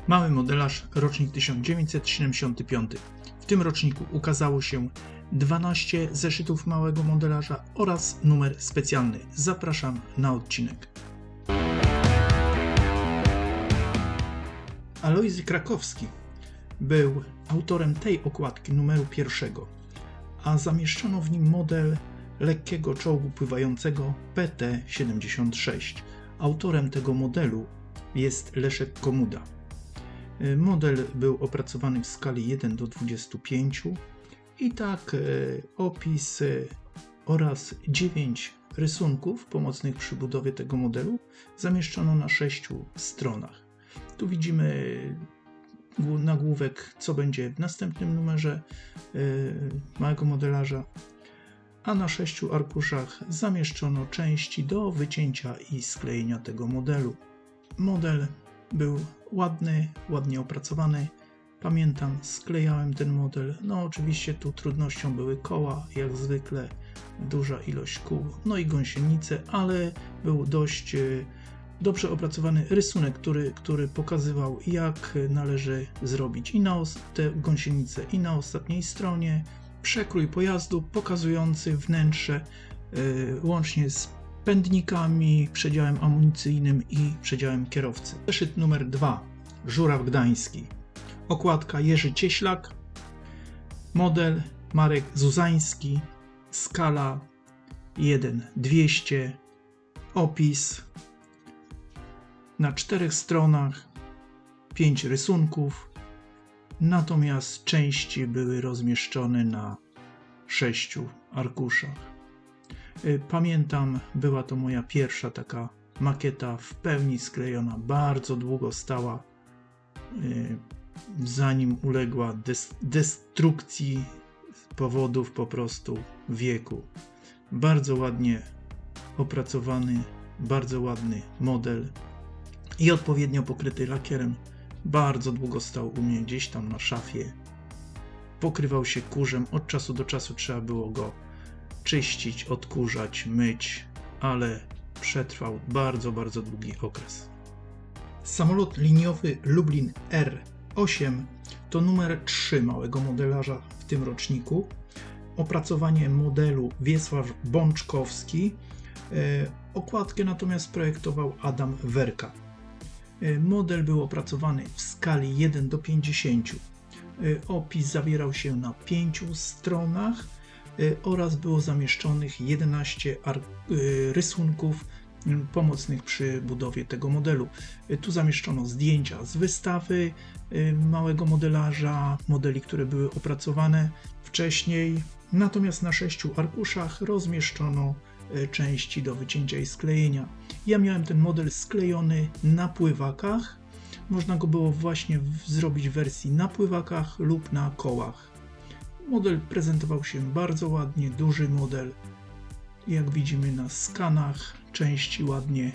Mały modelarz, rocznik 1975. W tym roczniku ukazało się 12 zeszytów małego modelarza oraz numer specjalny. Zapraszam na odcinek. Alojzy Krakowski był autorem tej okładki numeru 1, a zamieszczono w nim model lekkiego czołgu pływającego PT-76. Autorem tego modelu jest Leszek Komuda. Model był opracowany w skali 1:25 i tak opis oraz 9 rysunków pomocnych przy budowie tego modelu zamieszczono na 6 stronach. Tu widzimy nagłówek, co będzie w następnym numerze małego modelarza, a na 6 arkuszach zamieszczono części do wycięcia i sklejenia tego modelu. Model był ładny, ładnie opracowany. Pamiętam, sklejałem ten model. No oczywiście tu trudnością były koła, jak zwykle, duża ilość kół, no i gąsienice, ale był dość dobrze opracowany rysunek, który pokazywał, jak należy zrobić i na te gąsienice, i na ostatniej stronie przekrój pojazdu pokazujący wnętrze łącznie z pędnikami, przedziałem amunicyjnym i przedziałem kierowcy. Zeszyt numer 2. Żuraw Gdański. Okładka Jerzy Cieślak. Model Marek Zuzański. Skala 1:200. Opis na 4 stronach. 5 rysunków. Natomiast części były rozmieszczone na 6 arkuszach. Pamiętam, była to moja pierwsza taka makieta w pełni sklejona. Bardzo długo stała, zanim uległa destrukcji z powodów po prostu wieku. Bardzo ładnie opracowany, bardzo ładny model i odpowiednio pokryty lakierem. Bardzo długo stał u mnie gdzieś tam na szafie. Pokrywał się kurzem. Od czasu do czasu trzeba było go czyścić, odkurzać, myć, ale przetrwał bardzo, bardzo długi okres. Samolot liniowy Lublin R8 to numer 3 małego modelarza w tym roczniku. Opracowanie modelu Wiesław Bączkowski. Okładkę natomiast projektował Adam Werka. Model był opracowany w skali 1:50. Opis zawierał się na 5 stronach oraz było zamieszczonych 11 rysunków pomocnych przy budowie tego modelu. Tu zamieszczono zdjęcia z wystawy małego modelarza, modeli, które były opracowane wcześniej. Natomiast na 6 arkuszach rozmieszczono części do wycięcia i sklejenia. Ja miałem ten model sklejony na pływakach. Można go było właśnie zrobić w wersji na pływakach lub na kołach. Model prezentował się bardzo ładnie, duży model. Jak widzimy na skanach, części ładnie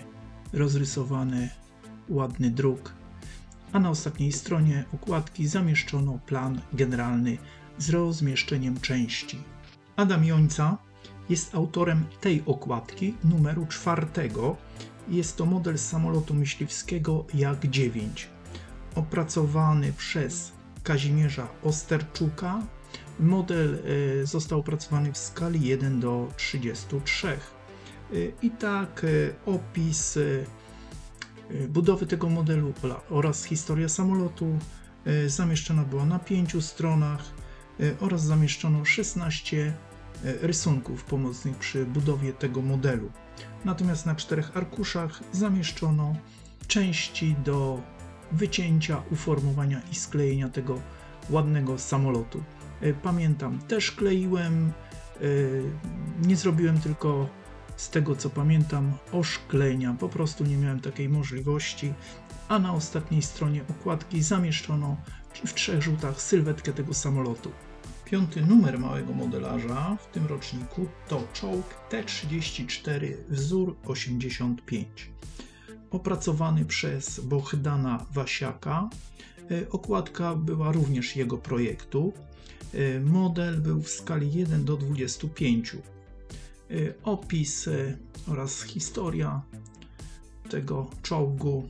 rozrysowane, ładny druk. A na ostatniej stronie okładki zamieszczono plan generalny z rozmieszczeniem części. Adam Jońca jest autorem tej okładki numeru 4. Jest to model samolotu myśliwskiego Jak-9. Opracowany przez Kazimierza Osterczuka. Model został opracowany w skali 1:33. I tak opis budowy tego modelu oraz historia samolotu zamieszczona była na 5 stronach oraz zamieszczono 16 rysunków pomocnych przy budowie tego modelu. Natomiast na 4 arkuszach zamieszczono części do wycięcia, uformowania i sklejenia tego ładnego samolotu. Pamiętam, też kleiłem, nie zrobiłem tylko z tego co pamiętam oszklenia, po prostu nie miałem takiej możliwości, a na ostatniej stronie okładki zamieszczono w 3 rzutach sylwetkę tego samolotu. 5. numer małego modelarza w tym roczniku to czołg T-34 wzór 85. Opracowany przez Bohdana Wasiaka. Okładka była również jego projektu. Model był w skali 1:25. Opis oraz historia tego czołgu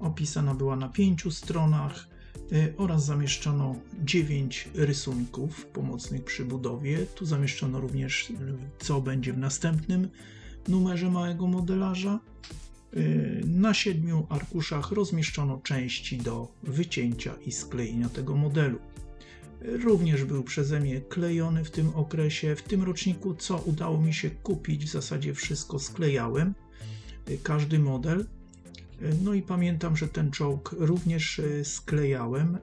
opisana była na 5 stronach oraz zamieszczono 9 rysunków pomocnych przy budowie. Tu zamieszczono również, co będzie w następnym numerze małego modelarza. Na 7 arkuszach rozmieszczono części do wycięcia i sklejenia tego modelu. Również był przeze mnie klejony w tym okresie, w tym roczniku, co udało mi się kupić. W zasadzie wszystko sklejałem, każdy model. No i pamiętam, że ten czołg również sklejałem.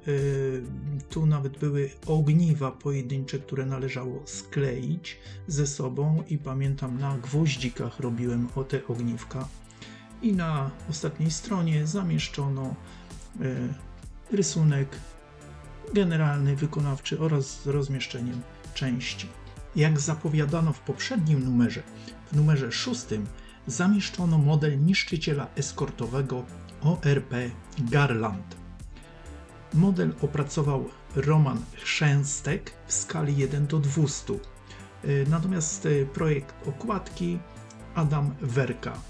Tu nawet były ogniwa pojedyncze, które należało skleić ze sobą i pamiętam, na gwoździkach robiłem te ogniwka. I na ostatniej stronie zamieszczono rysunek generalny, wykonawczy oraz z rozmieszczeniem części. Jak zapowiadano w poprzednim numerze, w numerze 6 zamieszczono model niszczyciela eskortowego ORP Garland. Model opracował Roman Chrzęstek w skali 1:200. Natomiast projekt okładki Adam Werka.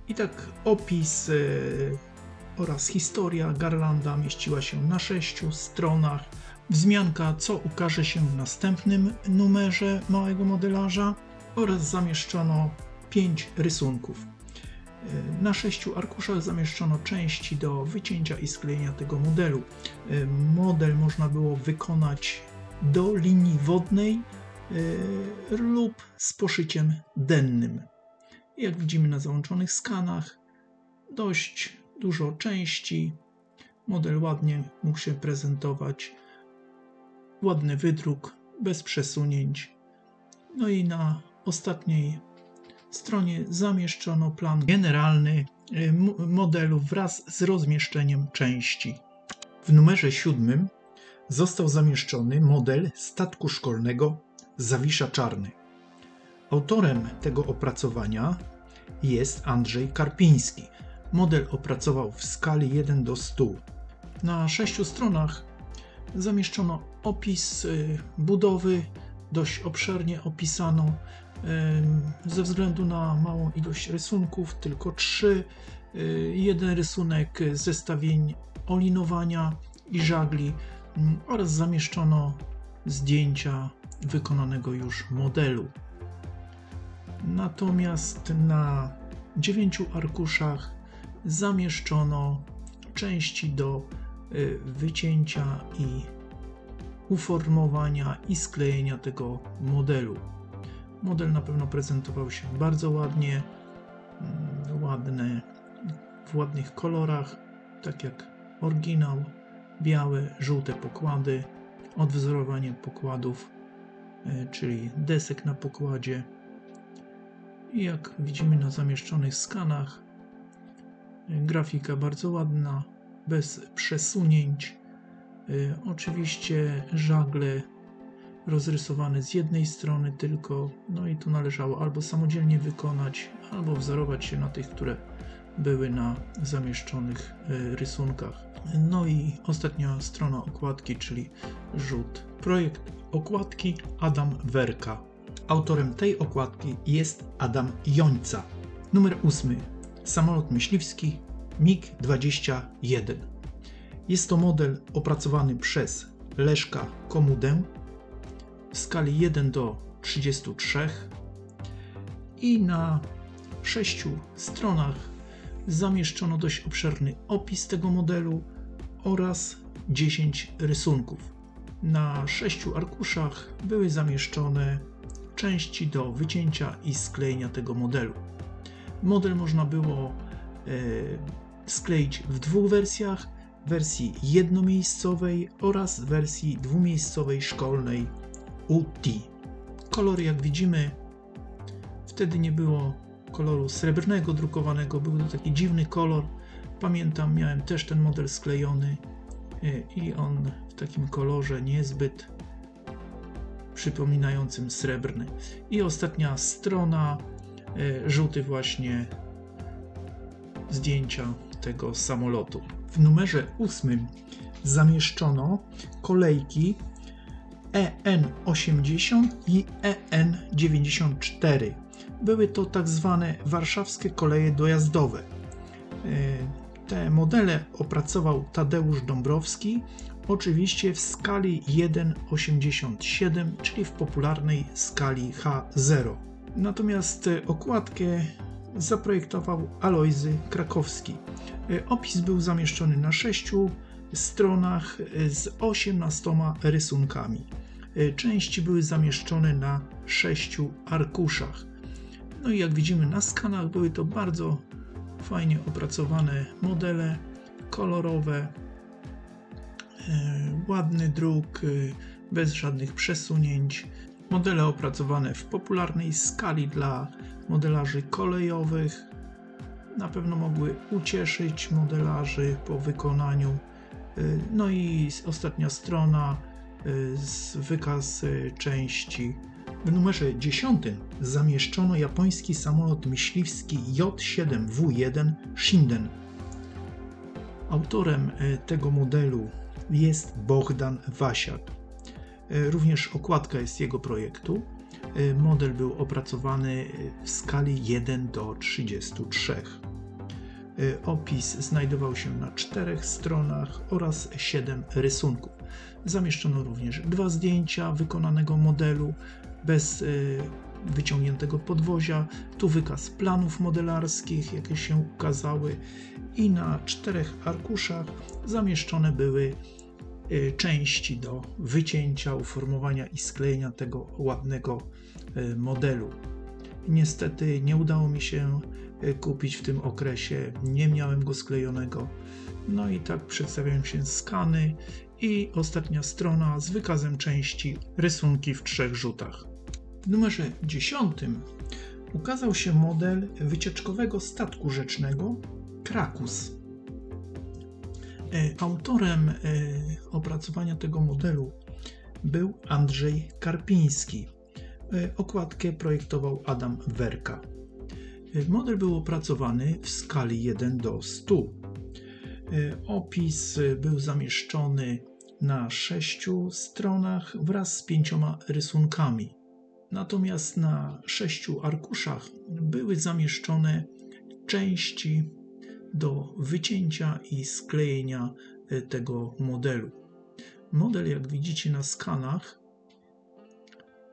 I tak opis oraz historia Garlanda mieściła się na 6 stronach. Wzmianka, co ukaże się w następnym numerze małego modelarza, oraz zamieszczono 5 rysunków. Na 6 arkuszach zamieszczono części do wycięcia i sklejenia tego modelu. Model można było wykonać do linii wodnej lub z poszyciem dennym. Jak widzimy na załączonych skanach, dość dużo części. Model ładnie mógł się prezentować. Ładny wydruk, bez przesunięć. No i na ostatniej stronie zamieszczono plan generalny modelu wraz z rozmieszczeniem części. W numerze 7 został zamieszczony model statku szkolnego Zawisza Czarny. Autorem tego opracowania jest Andrzej Karpiński. Model opracował w skali 1:100. Na 6 stronach zamieszczono opis budowy, dość obszernie opisano. Ze względu na małą ilość rysunków, tylko 3, jeden rysunek zestawień olinowania i żagli oraz zamieszczono zdjęcia wykonanego już modelu. Natomiast na 9 arkuszach zamieszczono części do wycięcia i uformowania i sklejenia tego modelu. Model na pewno prezentował się bardzo ładnie, w ładnych kolorach, tak jak oryginał, białe, żółte pokłady, odwzorowanie pokładów, czyli desek na pokładzie. I jak widzimy na zamieszczonych skanach, grafika bardzo ładna, bez przesunięć. Oczywiście żagle rozrysowane z jednej strony tylko, no i tu należało albo samodzielnie wykonać, albo wzorować się na tych, które były na zamieszczonych rysunkach. No i ostatnia strona okładki, czyli rzut. Projekt okładki Adam Werka. Autorem tej okładki jest Adam Jońca. Numer 8. Samolot myśliwski MiG-21. Jest to model opracowany przez Leszka Komudę w skali 1:33 i na 6 stronach zamieszczono dość obszerny opis tego modelu oraz 10 rysunków. Na 6 arkuszach były zamieszczone części do wycięcia i sklejenia tego modelu. Model można było skleić w 2 wersjach, wersji jednomiejscowej oraz wersji dwumiejscowej szkolnej UT. Kolory, jak widzimy, wtedy nie było koloru srebrnego drukowanego, był to taki dziwny kolor. Pamiętam, miałem też ten model sklejony i on w takim kolorze niezbyt przypominającym srebrny. I ostatnia strona, żółty właśnie zdjęcia tego samolotu. W numerze 8 zamieszczono kolejki EN-80 i EN-94. Były to tak zwane warszawskie koleje dojazdowe. Te modele opracował Tadeusz Dąbrowski, oczywiście w skali 1,87, czyli w popularnej skali H0. Natomiast okładkę zaprojektował Alojzy Krakowski. Opis był zamieszczony na 6 stronach z 18 rysunkami. Części były zamieszczone na 6 arkuszach. No i jak widzimy na skanach, były to bardzo fajnie opracowane modele, kolorowe, ładny druk, bez żadnych przesunięć. Modele opracowane w popularnej skali dla modelarzy kolejowych na pewno mogły ucieszyć modelarzy po wykonaniu. No i ostatnia strona, wykaz części. W numerze 10 zamieszczono japoński samolot myśliwski J-7W1 Shinden. Autorem tego modelu jest Bohdan Wasiak. Również okładka jest jego projektu. Model był opracowany w skali 1:33. Opis znajdował się na 4 stronach oraz 7 rysunków. Zamieszczono również 2 zdjęcia wykonanego modelu bez wyciągniętego podwozia. Tu wykaz planów modelarskich, jakie się ukazały, i na 4 arkuszach zamieszczone były części do wycięcia, uformowania i sklejenia tego ładnego modelu. Niestety nie udało mi się kupić w tym okresie, nie miałem go sklejonego. No i tak przedstawiają się skany i ostatnia strona z wykazem części, rysunki w 3 rzutach. W numerze 10 ukazał się model wycieczkowego statku rzecznego Krakus. Autorem opracowania tego modelu był Andrzej Karpiński. Okładkę projektował Adam Werka. Model był opracowany w skali 1:100. Opis był zamieszczony na 6 stronach wraz z 5 rysunkami. Natomiast na 6 arkuszach były zamieszczone części do wycięcia i sklejenia tego modelu. Model, jak widzicie na skanach,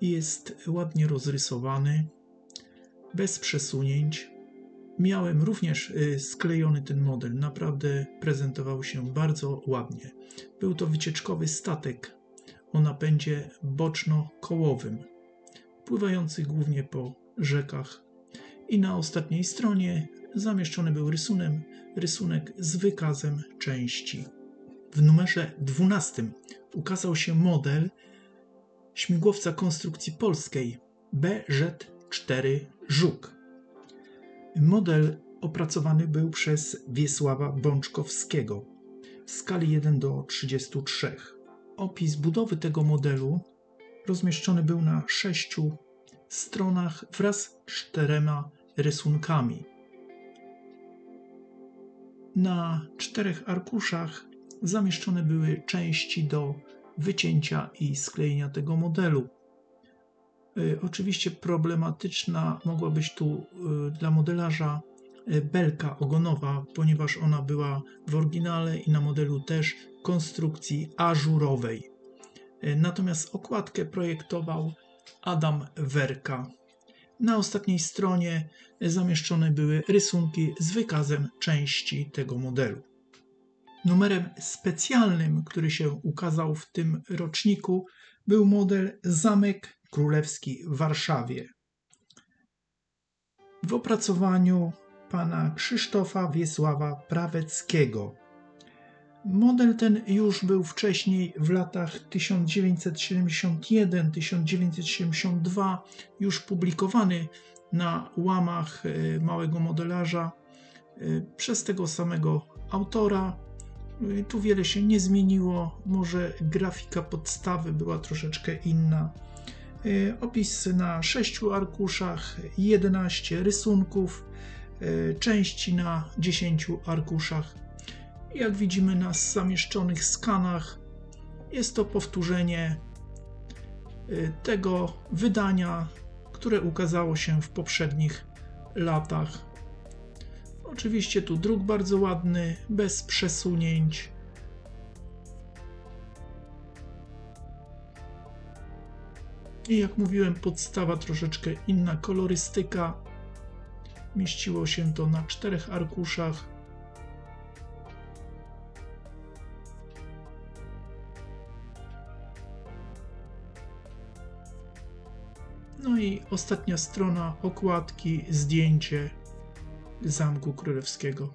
jest ładnie rozrysowany, bez przesunięć. Miałem również sklejony ten model, naprawdę prezentował się bardzo ładnie. Był to wycieczkowy statek o napędzie boczno-kołowym, pływający głównie po rzekach. I na ostatniej stronie zamieszczony był rysunek z wykazem części. W numerze 12 ukazał się model śmigłowca konstrukcji polskiej BZ-4 Żuk. Model opracowany był przez Wiesława Bączkowskiego w skali 1:33. Opis budowy tego modelu rozmieszczony był na 6 stronach wraz z 4 rysunkami. Na 4 arkuszach zamieszczone były części do wycięcia i sklejenia tego modelu. Oczywiście problematyczna mogła być tu dla modelarza belka ogonowa, ponieważ ona była w oryginale i na modelu też konstrukcji ażurowej. Natomiast okładkę projektował Adam Werka. Na ostatniej stronie zamieszczone były rysunki z wykazem części tego modelu. Numerem specjalnym, który się ukazał w tym roczniku, był model Zamek Królewski w Warszawie. W opracowaniu pana Krzysztofa Wiesława Praweckiego. Model ten już był wcześniej, w latach 1971-1972, już publikowany na łamach Małego Modelarza przez tego samego autora. Tu wiele się nie zmieniło, może grafika podstawy była troszeczkę inna. Opis na 6 arkuszach, 11 rysunków, części na 10 arkuszach. Jak widzimy na zamieszczonych skanach, jest to powtórzenie tego wydania, które ukazało się w poprzednich latach. Oczywiście tu druk bardzo ładny, bez przesunięć. I jak mówiłem, podstawa troszeczkę inna kolorystyka. Mieściło się to na 4 arkuszach. No i ostatnia strona okładki, zdjęcie Zamku Królewskiego.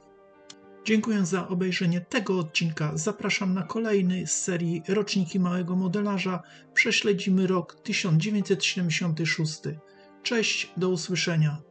Dziękuję za obejrzenie tego odcinka. Zapraszam na kolejny z serii Roczniki Małego Modelarza. Prześledzimy rok 1976. Cześć, do usłyszenia.